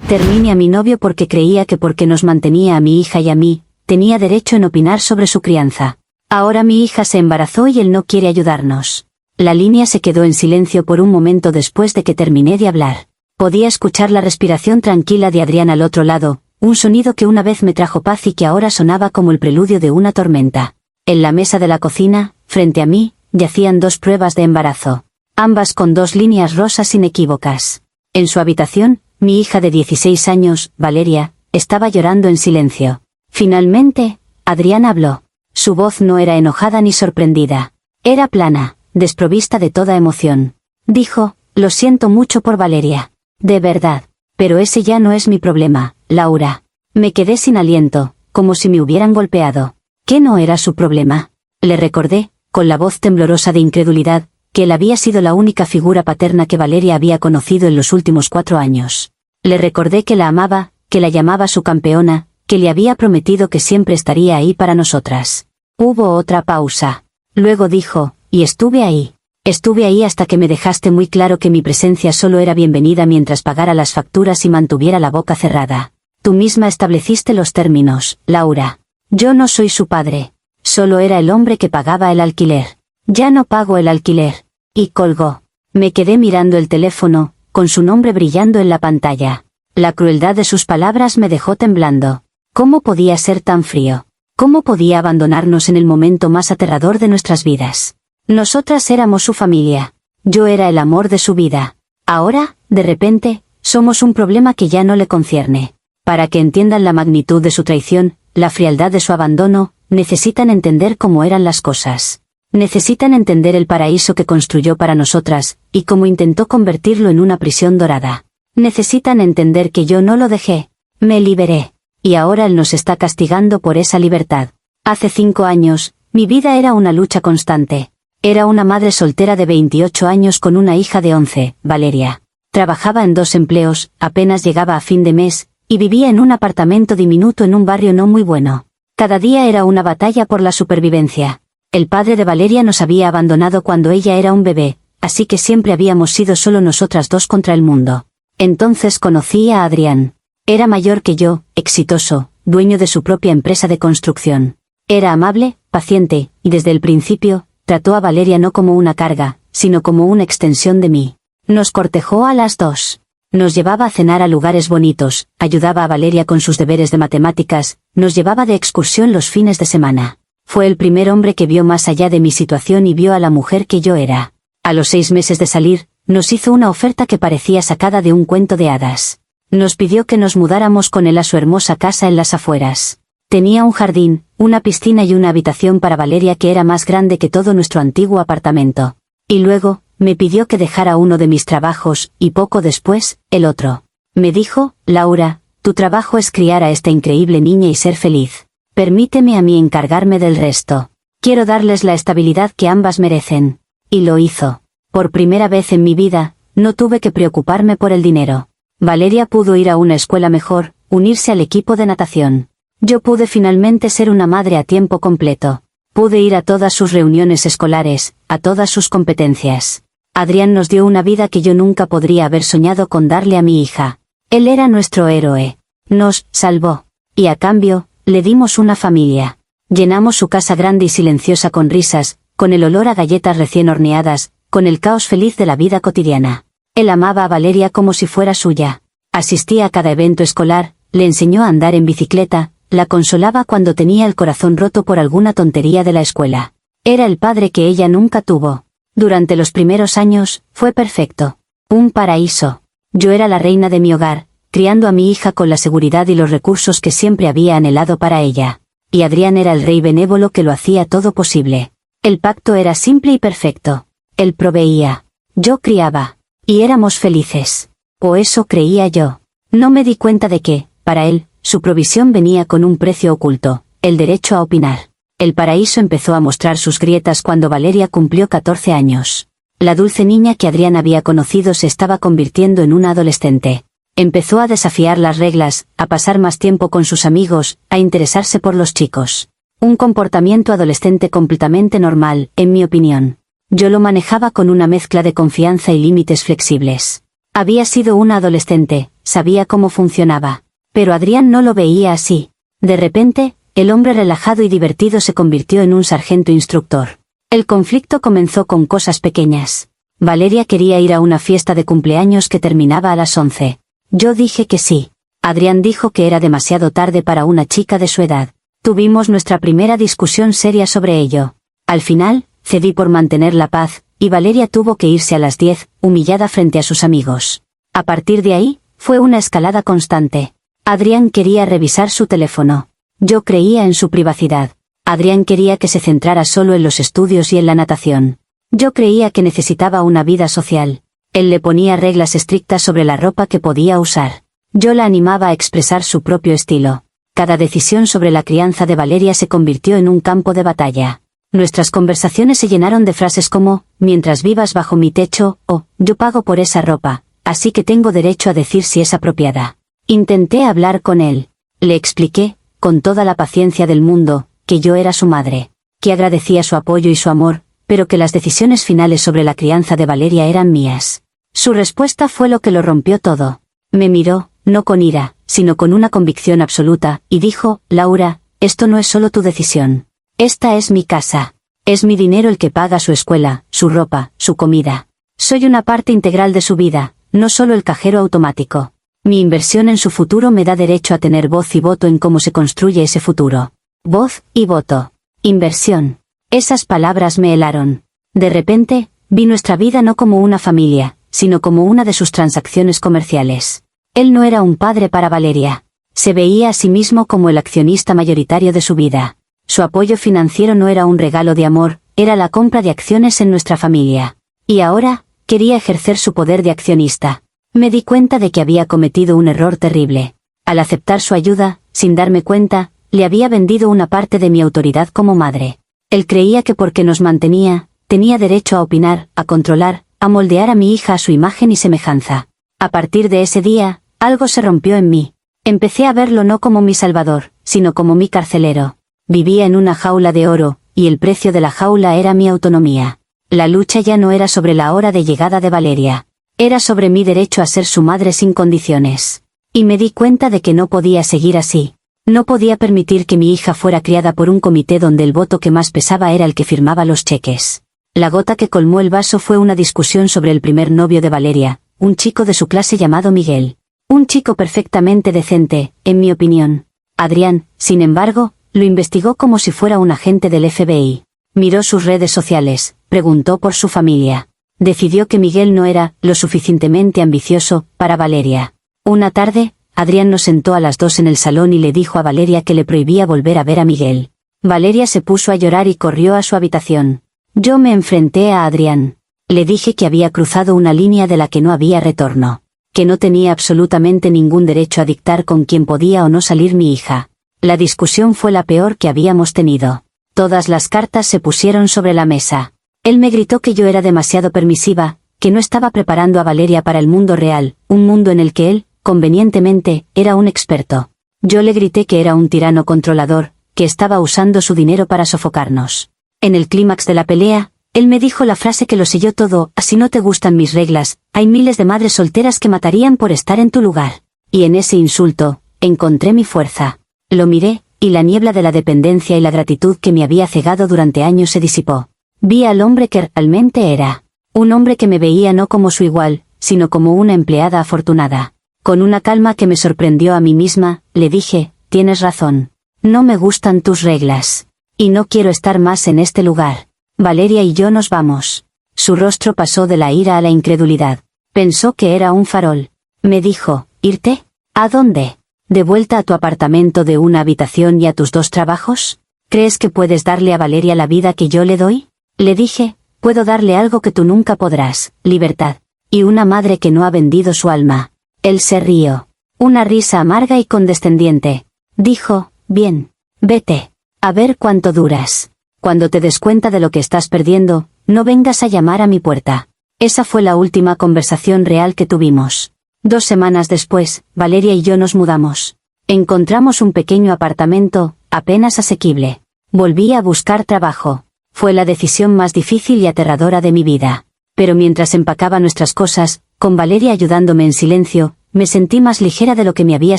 Terminé a mi novio porque creía que porque nos mantenía a mi hija y a mí, tenía derecho en opinar sobre su crianza. Ahora mi hija se embarazó y él no quiere ayudarnos. La línea se quedó en silencio por un momento después de que terminé de hablar. Podía escuchar la respiración tranquila de Adrián al otro lado, un sonido que una vez me trajo paz y que ahora sonaba como el preludio de una tormenta. En la mesa de la cocina, frente a mí, yacían 2 pruebas de embarazo, ambas con 2 líneas rosas inequívocas. En su habitación, mi hija de 16 años, Valeria, estaba llorando en silencio. Finalmente, Adrián habló. Su voz no era enojada ni sorprendida. Era plana, desprovista de toda emoción. Dijo: lo siento mucho por Valeria. De verdad. Pero ese ya no es mi problema, Laura. Me quedé sin aliento, como si me hubieran golpeado. ¿Qué no era su problema? Le recordé, con la voz temblorosa de incredulidad, que él había sido la única figura paterna que Valeria había conocido en los últimos 4 años. Le recordé que la amaba, que la llamaba su campeona, que le había prometido que siempre estaría ahí para nosotras. Hubo otra pausa. Luego dijo: y estuve ahí. Estuve ahí hasta que me dejaste muy claro que mi presencia solo era bienvenida mientras pagara las facturas y mantuviera la boca cerrada. Tú misma estableciste los términos, Laura. Yo no soy su padre. Solo era el hombre que pagaba el alquiler. Ya no pago el alquiler. Y colgó. Me quedé mirando el teléfono, con su nombre brillando en la pantalla. La crueldad de sus palabras me dejó temblando. ¿Cómo podía ser tan frío? ¿Cómo podía abandonarnos en el momento más aterrador de nuestras vidas? Nosotras éramos su familia. Yo era el amor de su vida. Ahora, de repente, somos un problema que ya no le concierne. Para que entiendan la magnitud de su traición, la frialdad de su abandono, necesitan entender cómo eran las cosas. Necesitan entender el paraíso que construyó para nosotras, y cómo intentó convertirlo en una prisión dorada. Necesitan entender que yo no lo dejé. Me liberé. Y ahora él nos está castigando por esa libertad. Hace 5 años, mi vida era una lucha constante. Era una madre soltera de 28 años con una hija de 11, Valeria. Trabajaba en 2 empleos, apenas llegaba a fin de mes, y vivía en un apartamento diminuto en un barrio no muy bueno. Cada día era una batalla por la supervivencia. El padre de Valeria nos había abandonado cuando ella era un bebé, así que siempre habíamos sido solo nosotras 2 contra el mundo. Entonces conocí a Adrián. Era mayor que yo, exitoso, dueño de su propia empresa de construcción. Era amable, paciente, y desde el principio, trató a Valeria no como una carga, sino como una extensión de mí. Nos cortejó a las 2. Nos llevaba a cenar a lugares bonitos, ayudaba a Valeria con sus deberes de matemáticas, nos llevaba de excursión los fines de semana. Fue el primer hombre que vio más allá de mi situación y vio a la mujer que yo era. A los 6 meses de salir, nos hizo una oferta que parecía sacada de un cuento de hadas. Nos pidió que nos mudáramos con él a su hermosa casa en las afueras. Tenía un jardín, una piscina y una habitación para Valeria que era más grande que todo nuestro antiguo apartamento. Y luego, me pidió que dejara uno de mis trabajos, y poco después, el otro. Me dijo: Laura, tu trabajo es criar a esta increíble niña y ser feliz. Permíteme a mí encargarme del resto. Quiero darles la estabilidad que ambas merecen. Y lo hizo. Por primera vez en mi vida, no tuve que preocuparme por el dinero. Valeria pudo ir a una escuela mejor, unirse al equipo de natación. Yo pude finalmente ser una madre a tiempo completo. Pude ir a todas sus reuniones escolares, a todas sus competencias. Adrián nos dio una vida que yo nunca podría haber soñado con darle a mi hija. Él era nuestro héroe. Nos salvó. Y a cambio, le dimos una familia. Llenamos su casa grande y silenciosa con risas, con el olor a galletas recién horneadas, con el caos feliz de la vida cotidiana. Él amaba a Valeria como si fuera suya. Asistía a cada evento escolar, le enseñó a andar en bicicleta, la consolaba cuando tenía el corazón roto por alguna tontería de la escuela. Era el padre que ella nunca tuvo. Durante los primeros años, fue perfecto. Un paraíso. Yo era la reina de mi hogar, criando a mi hija con la seguridad y los recursos que siempre había anhelado para ella. Y Adrián era el rey benévolo que lo hacía todo posible. El pacto era simple y perfecto. Él proveía. Yo criaba. Y éramos felices. O eso creía yo. No me di cuenta de que, para él, su provisión venía con un precio oculto, el derecho a opinar. El paraíso empezó a mostrar sus grietas cuando Valeria cumplió 14 años. La dulce niña que Adrián había conocido se estaba convirtiendo en una adolescente. Empezó a desafiar las reglas, a pasar más tiempo con sus amigos, a interesarse por los chicos. Un comportamiento adolescente completamente normal, en mi opinión. Yo lo manejaba con una mezcla de confianza y límites flexibles. Había sido una adolescente, sabía cómo funcionaba. Pero Adrián no lo veía así. De repente, el hombre relajado y divertido se convirtió en un sargento instructor. El conflicto comenzó con cosas pequeñas. Valeria quería ir a una fiesta de cumpleaños que terminaba a las 11. Yo dije que sí. Adrián dijo que era demasiado tarde para una chica de su edad. Tuvimos nuestra primera discusión seria sobre ello. Al final, cedí por mantener la paz, y Valeria tuvo que irse a las 10, humillada frente a sus amigos. A partir de ahí, fue una escalada constante. Adrián quería revisar su teléfono. Yo creía en su privacidad. Adrián quería que se centrara solo en los estudios y en la natación. Yo creía que necesitaba una vida social. Él le ponía reglas estrictas sobre la ropa que podía usar. Yo la animaba a expresar su propio estilo. Cada decisión sobre la crianza de Valeria se convirtió en un campo de batalla. Nuestras conversaciones se llenaron de frases como, mientras vivas bajo mi techo, o, yo pago por esa ropa, así que tengo derecho a decir si es apropiada. Intenté hablar con él. Le expliqué, con toda la paciencia del mundo, que yo era su madre, que agradecía su apoyo y su amor, pero que las decisiones finales sobre la crianza de Valeria eran mías. Su respuesta fue lo que lo rompió todo. Me miró, no con ira, sino con una convicción absoluta, y dijo, Laura, esto no es solo tu decisión. Esta es mi casa. Es mi dinero el que paga su escuela, su ropa, su comida. Soy una parte integral de su vida, no solo el cajero automático. Mi inversión en su futuro me da derecho a tener voz y voto en cómo se construye ese futuro. Voz y voto. Inversión. Esas palabras me helaron. De repente, vi nuestra vida no como una familia, sino como una de sus transacciones comerciales. Él no era un padre para Valeria. Se veía a sí mismo como el accionista mayoritario de su vida. Su apoyo financiero no era un regalo de amor, era la compra de acciones en nuestra familia. Y ahora, quería ejercer su poder de accionista. Me di cuenta de que había cometido un error terrible. Al aceptar su ayuda, sin darme cuenta, le había vendido una parte de mi autoridad como madre. Él creía que porque nos mantenía, tenía derecho a opinar, a controlar, a moldear a mi hija a su imagen y semejanza. A partir de ese día, algo se rompió en mí. Empecé a verlo no como mi salvador, sino como mi carcelero. Vivía en una jaula de oro, y el precio de la jaula era mi autonomía. La lucha ya no era sobre la hora de llegada de Valeria. Era sobre mi derecho a ser su madre sin condiciones. Y me di cuenta de que no podía seguir así. No podía permitir que mi hija fuera criada por un comité donde el voto que más pesaba era el que firmaba los cheques. La gota que colmó el vaso fue una discusión sobre el primer novio de Valeria, un chico de su clase llamado Miguel. Un chico perfectamente decente, en mi opinión. Adrián, sin embargo, lo investigó como si fuera un agente del FBI. Miró sus redes sociales, preguntó por su familia. Decidió que Miguel no era lo suficientemente ambicioso para Valeria. Una tarde, Adrián nos sentó a las 2 en el salón y le dijo a Valeria que le prohibía volver a ver a Miguel. Valeria se puso a llorar y corrió a su habitación. Yo me enfrenté a Adrián. Le dije que había cruzado una línea de la que no había retorno. Que no tenía absolutamente ningún derecho a dictar con quién podía o no salir mi hija. La discusión fue la peor que habíamos tenido. Todas las cartas se pusieron sobre la mesa. Él me gritó que yo era demasiado permisiva, que no estaba preparando a Valeria para el mundo real, un mundo en el que él, convenientemente, era un experto. Yo le grité que era un tirano controlador, que estaba usando su dinero para sofocarnos. En el clímax de la pelea, él me dijo la frase que lo selló todo: si no te gustan mis reglas, hay miles de madres solteras que matarían por estar en tu lugar. Y en ese insulto, encontré mi fuerza. Lo miré, y la niebla de la dependencia y la gratitud que me había cegado durante años se disipó. Vi al hombre que realmente era. Un hombre que me veía no como su igual, sino como una empleada afortunada. Con una calma que me sorprendió a mí misma, le dije, tienes razón. No me gustan tus reglas. Y no quiero estar más en este lugar. Valeria y yo nos vamos. Su rostro pasó de la ira a la incredulidad. Pensó que era un farol. Me dijo, ¿irte? ¿A dónde? ¿De vuelta a tu apartamento de una habitación y a tus 2 trabajos? ¿Crees que puedes darle a Valeria la vida que yo le doy? Le dije, puedo darle algo que tú nunca podrás, libertad. Y una madre que no ha vendido su alma. Él se rió. Una risa amarga y condescendiente. Dijo, bien. Vete. A ver cuánto duras. Cuando te des cuenta de lo que estás perdiendo, no vengas a llamar a mi puerta. Esa fue la última conversación real que tuvimos. 2 semanas después, Valeria y yo nos mudamos. Encontramos un pequeño apartamento, apenas asequible. Volví a buscar trabajo. Fue la decisión más difícil y aterradora de mi vida. Pero mientras empacaba nuestras cosas, con Valeria ayudándome en silencio, me sentí más ligera de lo que me había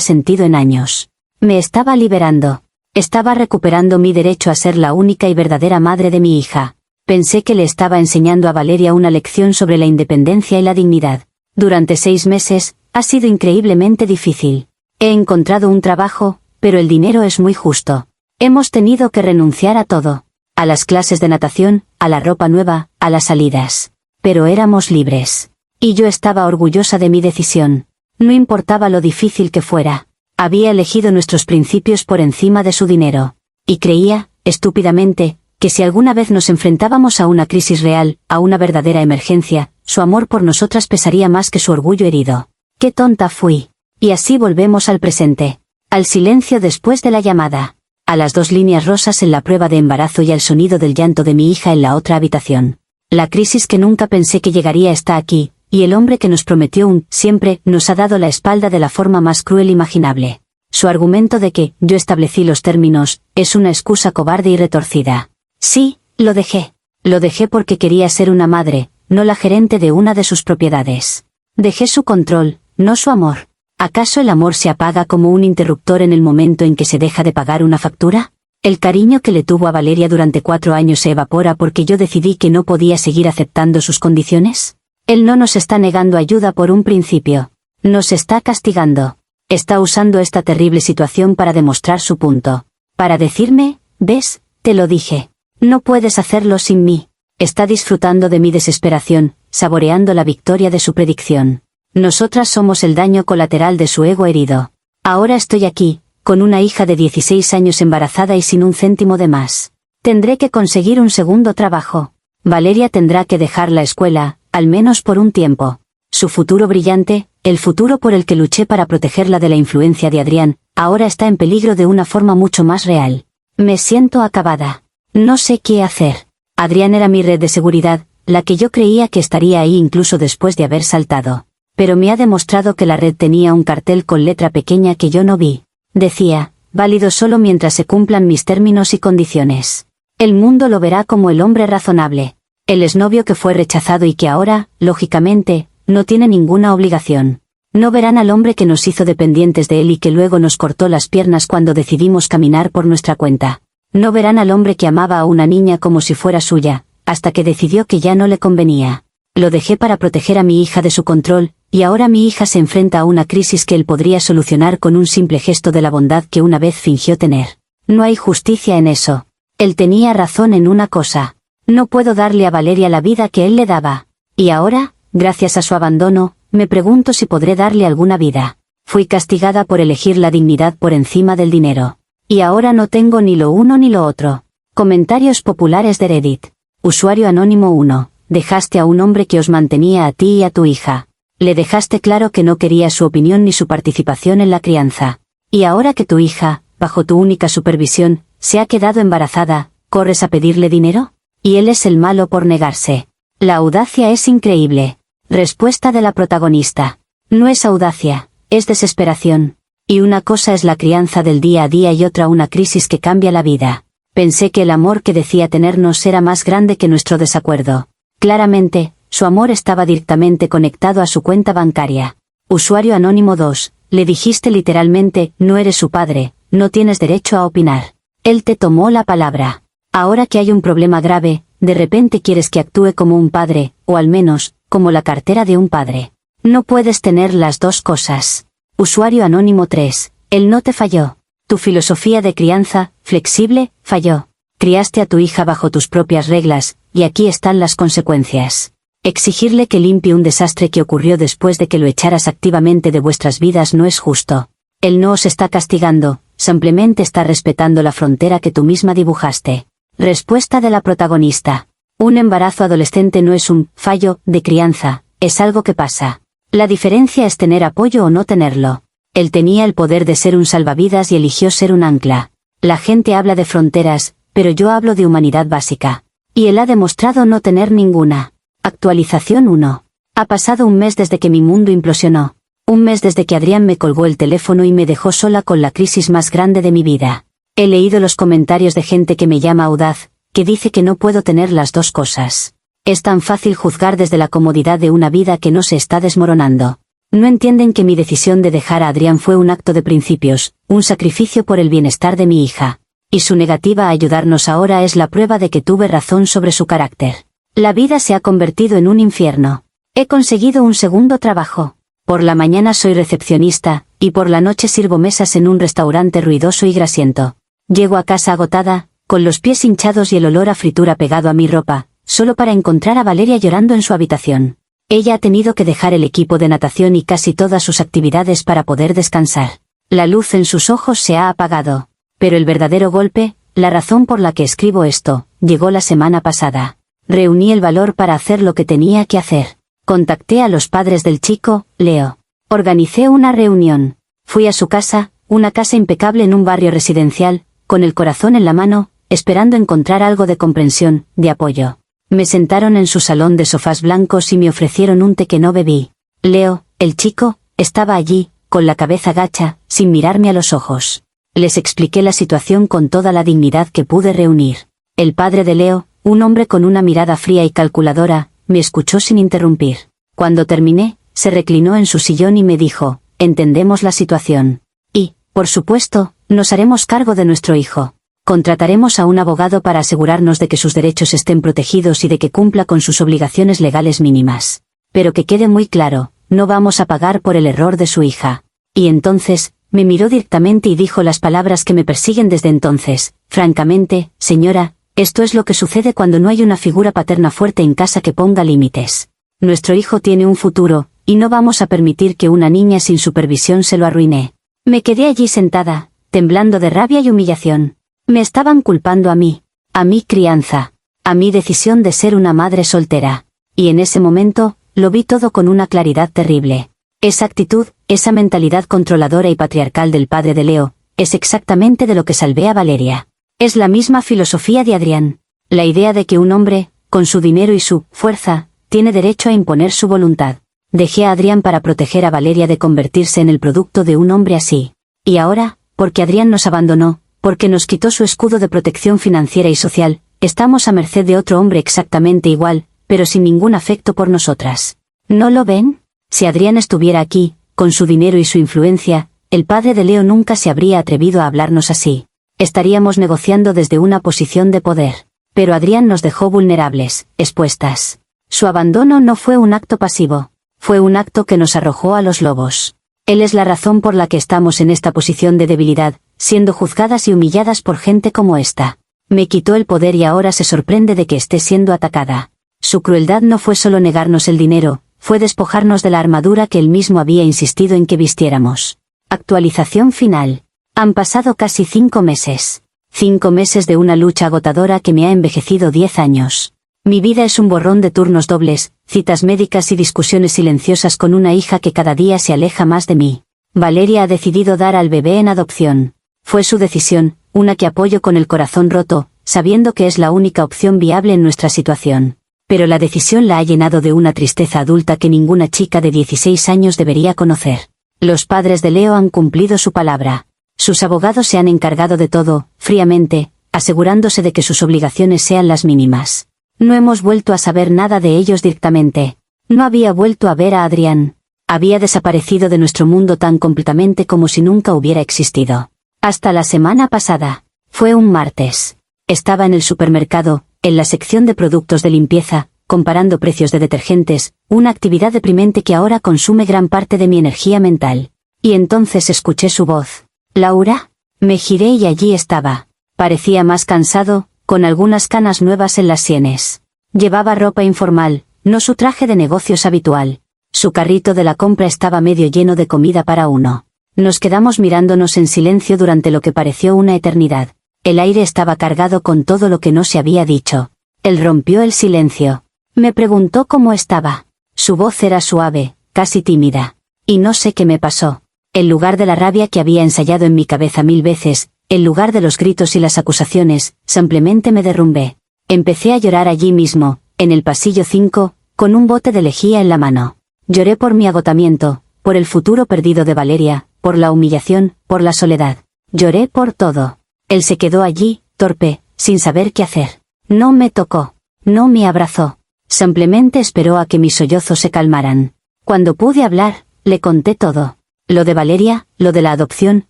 sentido en años. Me estaba liberando. Estaba recuperando mi derecho a ser la única y verdadera madre de mi hija. Pensé que le estaba enseñando a Valeria una lección sobre la independencia y la dignidad. Durante 6 meses, ha sido increíblemente difícil. He encontrado un trabajo, pero el dinero es muy justo. Hemos tenido que renunciar a todo. A las clases de natación, a la ropa nueva, a las salidas. Pero éramos libres. Y yo estaba orgullosa de mi decisión. No importaba lo difícil que fuera. Había elegido nuestros principios por encima de su dinero. Y creía, estúpidamente, que si alguna vez nos enfrentábamos a una crisis real, a una verdadera emergencia, su amor por nosotras pesaría más que su orgullo herido. ¡Qué tonta fui! Y así volvemos al presente. Al silencio después de la llamada. A las 2 líneas rosas en la prueba de embarazo y al sonido del llanto de mi hija en la otra habitación. La crisis que nunca pensé que llegaría está aquí, y el hombre que nos prometió un siempre nos ha dado la espalda de la forma más cruel imaginable. Su argumento de que yo establecí los términos es una excusa cobarde y retorcida. Sí, lo dejé. Lo dejé porque quería ser una madre, no la gerente de una de sus propiedades. Dejé su control, no su amor. ¿Acaso el amor se apaga como un interruptor en el momento en que se deja de pagar una factura? El cariño que le tuvo a Valeria durante 4 años se evapora porque yo decidí que no podía seguir aceptando sus condiciones. Él no nos está negando ayuda por un principio. Nos está castigando. Está usando esta terrible situación para demostrar su punto. Para decirme, ¿ves? Te lo dije. No puedes hacerlo sin mí. Está disfrutando de mi desesperación, saboreando la victoria de su predicción. Nosotras somos el daño colateral de su ego herido. Ahora estoy aquí, con una hija de 16 años embarazada y sin un céntimo de más. Tendré que conseguir un segundo trabajo. Valeria tendrá que dejar la escuela, al menos por un tiempo. Su futuro brillante, el futuro por el que luché para protegerla de la influencia de Adrián, ahora está en peligro de una forma mucho más real. Me siento acabada. No sé qué hacer. Adrián era mi red de seguridad, la que yo creía que estaría ahí incluso después de haber saltado. Pero me ha demostrado que la red tenía un cartel con letra pequeña que yo no vi. Decía, válido solo mientras se cumplan mis términos y condiciones. El mundo lo verá como el hombre razonable. El exnovio que fue rechazado y que ahora, lógicamente, no tiene ninguna obligación. No verán al hombre que nos hizo dependientes de él y que luego nos cortó las piernas cuando decidimos caminar por nuestra cuenta. No verán al hombre que amaba a una niña como si fuera suya, hasta que decidió que ya no le convenía. Lo dejé para proteger a mi hija de su control, y ahora mi hija se enfrenta a una crisis que él podría solucionar con un simple gesto de la bondad que una vez fingió tener. No hay justicia en eso. Él tenía razón en una cosa. No puedo darle a Valeria la vida que él le daba. Y ahora, gracias a su abandono, me pregunto si podré darle alguna vida. Fui castigada por elegir la dignidad por encima del dinero. Y ahora no tengo ni lo uno ni lo otro. Comentarios populares de Reddit. Usuario anónimo 1. Dejaste a un hombre que os mantenía a ti y a tu hija. Le dejaste claro que no quería su opinión ni su participación en la crianza. Y ahora que tu hija, bajo tu única supervisión, se ha quedado embarazada, ¿corres a pedirle dinero? Y él es el malo por negarse. La audacia es increíble. Respuesta de la protagonista. No es audacia, es desesperación. Y una cosa es la crianza del día a día y otra una crisis que cambia la vida. Pensé que el amor que decía tenernos era más grande que nuestro desacuerdo. Claramente, su amor estaba directamente conectado a su cuenta bancaria. Usuario anónimo 2. Le dijiste literalmente, no eres su padre, no tienes derecho a opinar. Él te tomó la palabra. Ahora que hay un problema grave, de repente quieres que actúe como un padre, o al menos, como la cartera de un padre. No puedes tener las dos cosas. Usuario anónimo 3. Él no te falló. Tu filosofía de crianza, flexible, falló. Criaste a tu hija bajo tus propias reglas, y aquí están las consecuencias. Exigirle que limpie un desastre que ocurrió después de que lo echaras activamente de vuestras vidas no es justo. Él no os está castigando, simplemente está respetando la frontera que tú misma dibujaste. Respuesta de la protagonista. Un embarazo adolescente no es un fallo de crianza, es algo que pasa. La diferencia es tener apoyo o no tenerlo. Él tenía el poder de ser un salvavidas y eligió ser un ancla. La gente habla de fronteras, pero yo hablo de humanidad básica. Y él ha demostrado no tener ninguna. Actualización 1. Ha pasado un mes desde que mi mundo implosionó. Un mes desde que Adrián me colgó el teléfono y me dejó sola con la crisis más grande de mi vida. He leído los comentarios de gente que me llama audaz, que dice que no puedo tener las dos cosas. Es tan fácil juzgar desde la comodidad de una vida que no se está desmoronando. No entienden que mi decisión de dejar a Adrián fue un acto de principios, un sacrificio por el bienestar de mi hija. Y su negativa a ayudarnos ahora es la prueba de que tuve razón sobre su carácter. La vida se ha convertido en un infierno. He conseguido un segundo trabajo. Por la mañana soy recepcionista, y por la noche sirvo mesas en un restaurante ruidoso y grasiento. Llego a casa agotada, con los pies hinchados y el olor a fritura pegado a mi ropa, solo para encontrar a Valeria llorando en su habitación. Ella ha tenido que dejar el equipo de natación y casi todas sus actividades para poder descansar. La luz en sus ojos se ha apagado. Pero el verdadero golpe, la razón por la que escribo esto, llegó la semana pasada. Reuní el valor para hacer lo que tenía que hacer. Contacté a los padres del chico, Leo. Organicé una reunión. Fui a su casa, una casa impecable en un barrio residencial, con el corazón en la mano, esperando encontrar algo de comprensión, de apoyo. Me sentaron en su salón de sofás blancos y me ofrecieron un té que no bebí. Leo, el chico, estaba allí, con la cabeza gacha, sin mirarme a los ojos. Les expliqué la situación con toda la dignidad que pude reunir. El padre de Leo, un hombre con una mirada fría y calculadora, me escuchó sin interrumpir. Cuando terminé, se reclinó en su sillón y me dijo, entendemos la situación. Y, por supuesto, nos haremos cargo de nuestro hijo. Contrataremos a un abogado para asegurarnos de que sus derechos estén protegidos y de que cumpla con sus obligaciones legales mínimas. Pero que quede muy claro, no vamos a pagar por el error de su hija. Y entonces, me miró directamente y dijo las palabras que me persiguen desde entonces. Francamente, señora, esto es lo que sucede cuando no hay una figura paterna fuerte en casa que ponga límites. Nuestro hijo tiene un futuro, y no vamos a permitir que una niña sin supervisión se lo arruine. Me quedé allí sentada, temblando de rabia y humillación. Me estaban culpando a mi crianza, a mi decisión de ser una madre soltera. Y en ese momento, lo vi todo con una claridad terrible. Esa actitud, esa mentalidad controladora y patriarcal del padre de Leo, es exactamente de lo que salvé a Valeria. Es la misma filosofía de Adrián. La idea de que un hombre, con su dinero y su fuerza, tiene derecho a imponer su voluntad. Dejé a Adrián para proteger a Valeria de convertirse en el producto de un hombre así. Y ahora, porque Adrián nos abandonó, porque nos quitó su escudo de protección financiera y social, estamos a merced de otro hombre exactamente igual, pero sin ningún afecto por nosotras. ¿No lo ven? Si Adrián estuviera aquí, con su dinero y su influencia, el padre de Leo nunca se habría atrevido a hablarnos así. Estaríamos negociando desde una posición de poder. Pero Adrián nos dejó vulnerables, expuestas. Su abandono no fue un acto pasivo. Fue un acto que nos arrojó a los lobos. Él es la razón por la que estamos en esta posición de debilidad, siendo juzgadas y humilladas por gente como esta. Me quitó el poder y ahora se sorprende de que esté siendo atacada. Su crueldad no fue solo negarnos el dinero, fue despojarnos de la armadura que él mismo había insistido en que vistiéramos. Actualización final. Han pasado casi 5 meses. 5 meses de una lucha agotadora que me ha envejecido 10 años. Mi vida es un borrón de turnos dobles, citas médicas y discusiones silenciosas con una hija que cada día se aleja más de mí. Valeria ha decidido dar al bebé en adopción. Fue su decisión, una que apoyo con el corazón roto, sabiendo que es la única opción viable en nuestra situación. Pero la decisión la ha llenado de una tristeza adulta que ninguna chica de 16 años debería conocer. Los padres de Leo han cumplido su palabra. Sus abogados se han encargado de todo, fríamente, asegurándose de que sus obligaciones sean las mínimas. No hemos vuelto a saber nada de ellos directamente. No había vuelto a ver a Adrián. Había desaparecido de nuestro mundo tan completamente como si nunca hubiera existido. Hasta la semana pasada. Fue un martes. Estaba en el supermercado, en la sección de productos de limpieza, comparando precios de detergentes, una actividad deprimente que ahora consume gran parte de mi energía mental. Y entonces escuché su voz. ¿Laura? Me giré y allí estaba. Parecía más cansado, con algunas canas nuevas en las sienes. Llevaba ropa informal, no su traje de negocios habitual. Su carrito de la compra estaba medio lleno de comida para uno. Nos quedamos mirándonos en silencio durante lo que pareció una eternidad. El aire estaba cargado con todo lo que no se había dicho. Él rompió el silencio. Me preguntó cómo estaba. Su voz era suave, casi tímida. Y no sé qué me pasó. En lugar de la rabia que había ensayado en mi cabeza 1000 veces, en lugar de los gritos y las acusaciones, simplemente me derrumbé. Empecé a llorar allí mismo, en el pasillo 5, con un bote de lejía en la mano. Lloré por mi agotamiento, por el futuro perdido de Valeria, por la humillación, por la soledad. Lloré por todo. Él se quedó allí, torpe, sin saber qué hacer. No me tocó. No me abrazó. Simplemente esperó a que mis sollozos se calmaran. Cuando pude hablar, le conté todo. Lo de Valeria, lo de la adopción,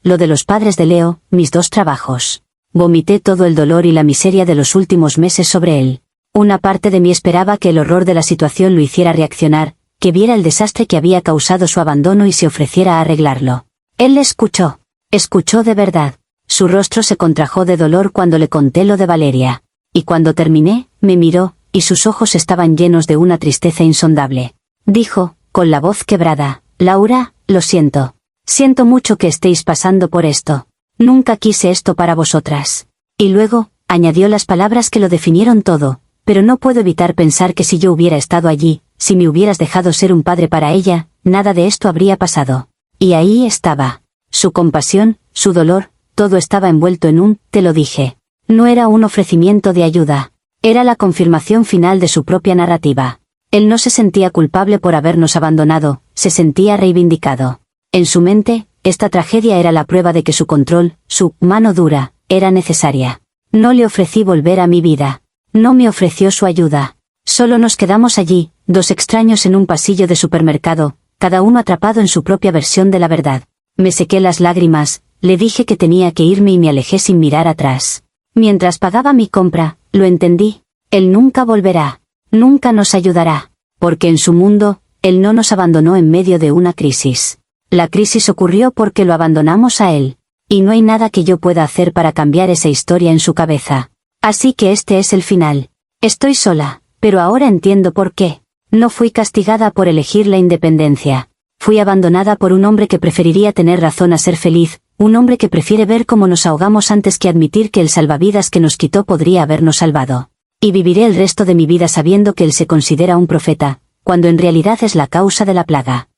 lo de los padres de Leo, mis 2 trabajos. Vomité todo el dolor y la miseria de los últimos meses sobre él. Una parte de mí esperaba que el horror de la situación lo hiciera reaccionar, que viera el desastre que había causado su abandono y se ofreciera a arreglarlo. Él le escuchó. Escuchó de verdad. Su rostro se contrajo de dolor cuando le conté lo de Valeria. Y cuando terminé, me miró, y sus ojos estaban llenos de una tristeza insondable. Dijo, con la voz quebrada, Laura, lo siento. Siento mucho que estéis pasando por esto. Nunca quise esto para vosotras. Y luego, añadió las palabras que lo definieron todo, pero no puedo evitar pensar que si yo hubiera estado allí, si me hubieras dejado ser un padre para ella, nada de esto habría pasado. Y ahí estaba. Su compasión, su dolor, todo estaba envuelto en un, te lo dije. No era un ofrecimiento de ayuda. Era la confirmación final de su propia narrativa. Él no se sentía culpable por habernos abandonado, se sentía reivindicado. En su mente, esta tragedia era la prueba de que su control, su mano dura, era necesaria. No le ofrecí volver a mi vida. No me ofreció su ayuda. Solo nos quedamos allí, 2 extraños en un pasillo de supermercado, cada uno atrapado en su propia versión de la verdad. Me sequé las lágrimas, le dije que tenía que irme y me alejé sin mirar atrás. Mientras pagaba mi compra, lo entendí. Él nunca volverá. Nunca nos ayudará. Porque en su mundo, él no nos abandonó en medio de una crisis. La crisis ocurrió porque lo abandonamos a él. Y no hay nada que yo pueda hacer para cambiar esa historia en su cabeza. Así que este es el final. Estoy sola, pero ahora entiendo por qué. No fui castigada por elegir la independencia. Fui abandonada por un hombre que preferiría tener razón a ser feliz, un hombre que prefiere ver cómo nos ahogamos antes que admitir que el salvavidas que nos quitó podría habernos salvado. Y viviré el resto de mi vida sabiendo que él se considera un profeta, cuando en realidad es la causa de la plaga.